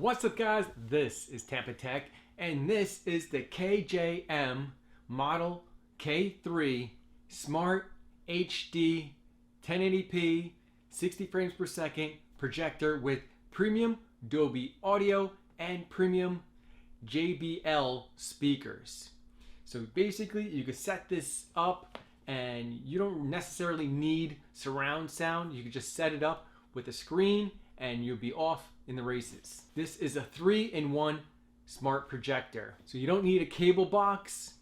What's up, guys? This is TampaTec, and this is the KJM Model K3 Smart HD 1080p 60 frames per second projector with premium Dolby audio and premium JBL speakers. So basically you can set this up and you don't necessarily need surround sound. You can just set it up with a screen and you'll be off in the races. This is a 3-in-1 smart projector. So you don't need a cable box.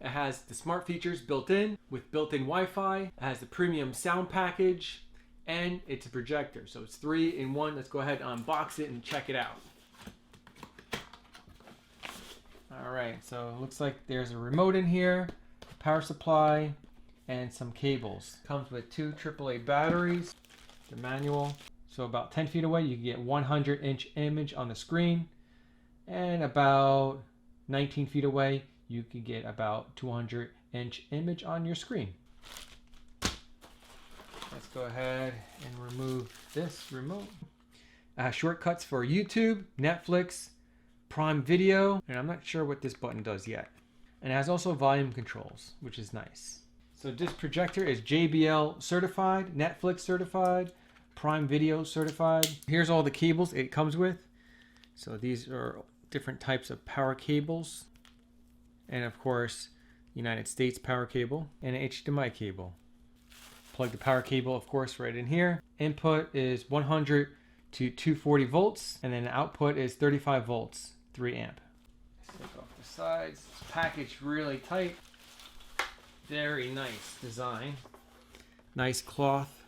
It has the smart features built in with built-in Wi-Fi. It has the premium sound package and it's a projector. So it's 3-in-1. Let's go ahead and unbox it and check it out. All right, so it looks like there's a remote in here, power supply, and some cables. Comes with 2 AAA batteries, the manual. So about 10 feet away, you can get 100-inch image on the screen. And about 19 feet away, you can get about 200-inch image on your screen. Let's go ahead and remove this remote. Shortcuts for YouTube, Netflix, Prime Video, and I'm not sure what this button does yet. And it has also volume controls, which is nice. So this projector is JBL certified, Netflix certified, Prime Video certified. Here's all the cables it comes with. So these are different types of power cables. And of course, United States power cable and an HDMI cable. Plug the power cable, of course, right in here. Input is 100 to 240 volts, and then the output is 35 volts, 3 amp. Let's take off the sides. It's packaged really tight. Very nice design. Nice cloth.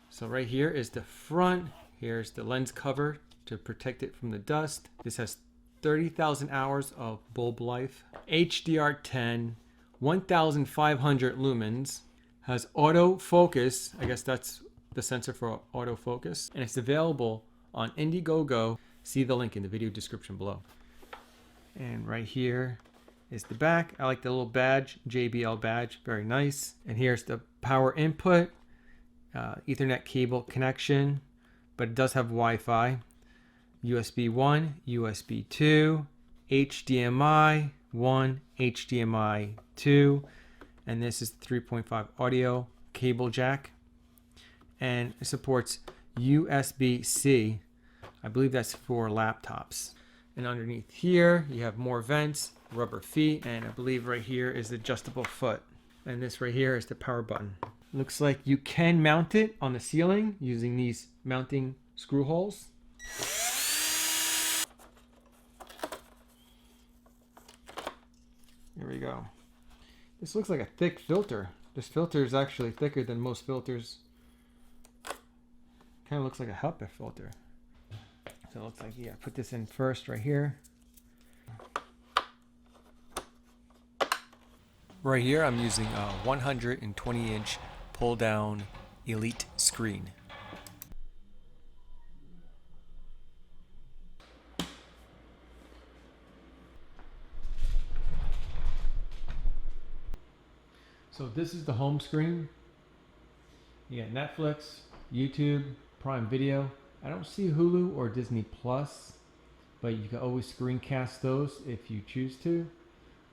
So right here is the front. Here's the lens cover to protect it from the dust. This has 30,000 hours of bulb life. HDR10, 1,500 lumens. Has autofocus. I guess that's the sensor for autofocus. And it's available on Indiegogo. See the link in the video description below. And right here is the back. I like the little badge, JBL badge, very nice. And here's the power input. Ethernet cable connection, but it does have Wi-Fi, USB 1, USB 2, HDMI 1, HDMI 2, and this is 3.5 audio cable jack, and it supports USB-C. I believe that's for laptops. And underneath here you have more vents, rubber feet, and I believe right here is the adjustable foot. And this right here is the power button. Looks like you can mount it on the ceiling using these mounting screw holes. Here we go. This looks like a thick filter. This filter is actually thicker than most filters. Kind of looks like a HEPA filter. So it looks like, yeah, put this in first right here. Right here I'm using a 120-inch pull down Elite screen. So this is the home screen. You got Netflix, YouTube, Prime Video. I don't see Hulu or Disney Plus, but you can always screencast those if you choose to,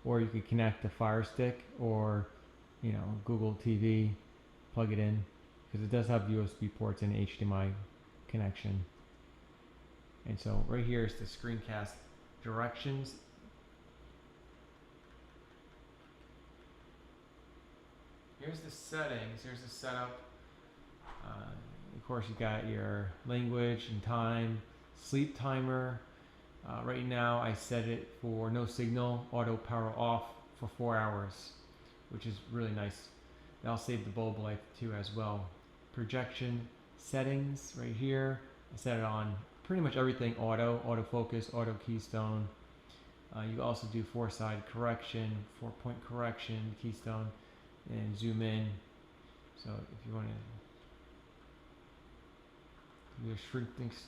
or you could connect a Fire Stick or, you know, Google TV. Plug it in, because it does have USB ports and HDMI connection. And so right here is the screencast directions. Here's the settings, here's the setup. Of course you got your language and time, sleep timer. Right now I set it for no signal, auto power off for 4 hours, which is really nice. That'll save the bulb life too as well. Projection settings right here. I set it on pretty much everything auto, autofocus, auto keystone. You can also do 4-side correction, 4-point correction, keystone, and zoom in. So if you want to shrink things,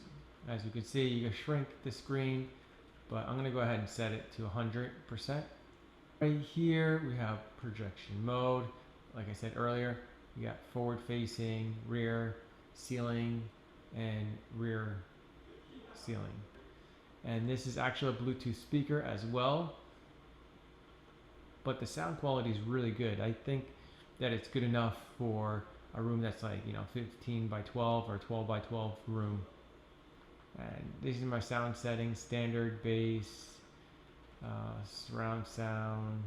as you can see, you can shrink the screen, but I'm going to go ahead and set it to 100%. Right here we have projection mode. Like I said earlier, you got forward facing, rear, ceiling, and rear ceiling. And this is actually a Bluetooth speaker as well. But the sound quality is really good. I think that it's good enough for a room that's like, 15 by 12 or 12 by 12 room. And these are my sound settings: standard, bass, surround sound.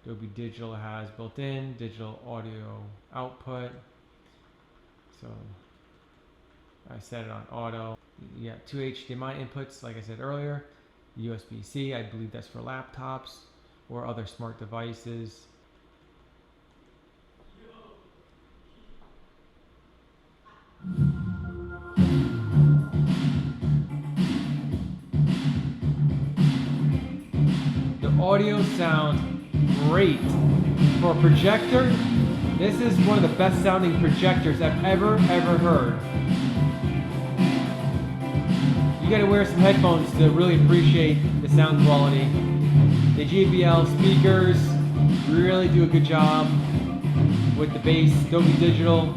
Dolby Digital has built-in digital audio output. So I set it on auto. You got 2 HDMI inputs, like I said earlier. USB-C, I believe that's for laptops or other smart devices. The audio sounds great. For a projector, this is one of the best sounding projectors I've ever heard. You gotta wear some headphones to really appreciate the sound quality. The JBL speakers really do a good job with the bass. Dolby Digital.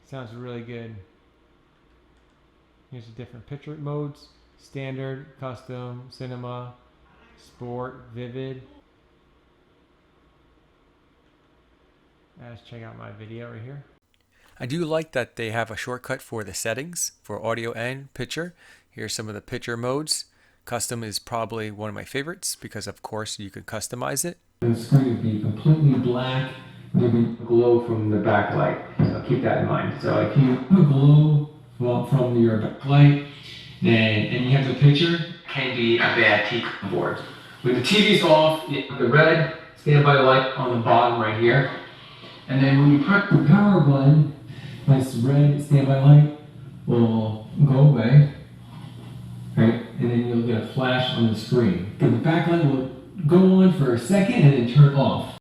Sounds really good. Here's the different picture modes: standard, custom, cinema, sport, vivid. Let's check out my video right here. I do like that they have a shortcut for the settings for audio and picture. Here's some of the picture modes. Custom is probably one of my favorites because of course you can customize it. It's going to be completely black. There'll be glow from the backlight, so keep that in mind. So if you put glow from your backlight, and you have the picture, can be a bad TV board. When the TV's off, the red standby light on the bottom right here, and then when you press the power button, this red standby light will go away, right? And then you'll get a flash on the screen. The backlight will go on for a second and then turn off.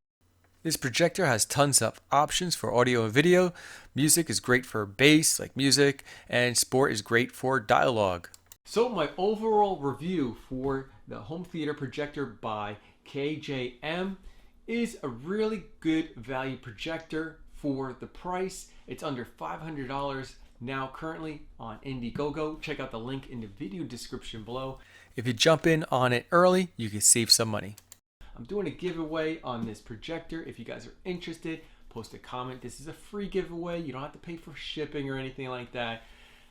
This projector has tons of options for audio and video. Music is great for bass, like music, and sport is great for dialogue. So my overall review for the home theater projector by KJM is a really good value projector for the price. It's under $500 now currently on Indiegogo. Check out the link in the video description below. If you jump in on it early, you can save some money. I'm doing a giveaway on this projector. If you guys are interested, post a comment. This is a free giveaway. You don't have to pay for shipping or anything like that.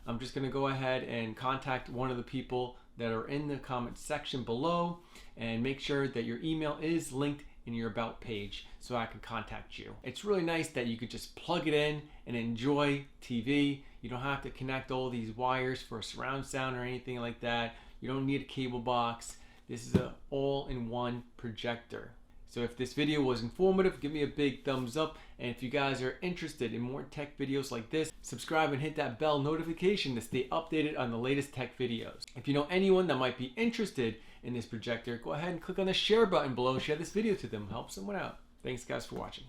I'm just gonna go ahead and contact one of the people that are in the comment section below and make sure that your email is linked in your about page so I can contact you. It's really nice that you could just plug it in and enjoy TV. You don't have to connect all these wires for surround sound or anything like that. You don't need a cable box. This is an all-in-one projector. So if this video was informative, give me a big thumbs up. And if you guys are interested in more tech videos like this, subscribe and hit that bell notification to stay updated on the latest tech videos. If you know anyone that might be interested in this projector, go ahead and click on the share button below. Share this video to them. Help someone out. Thanks guys for watching.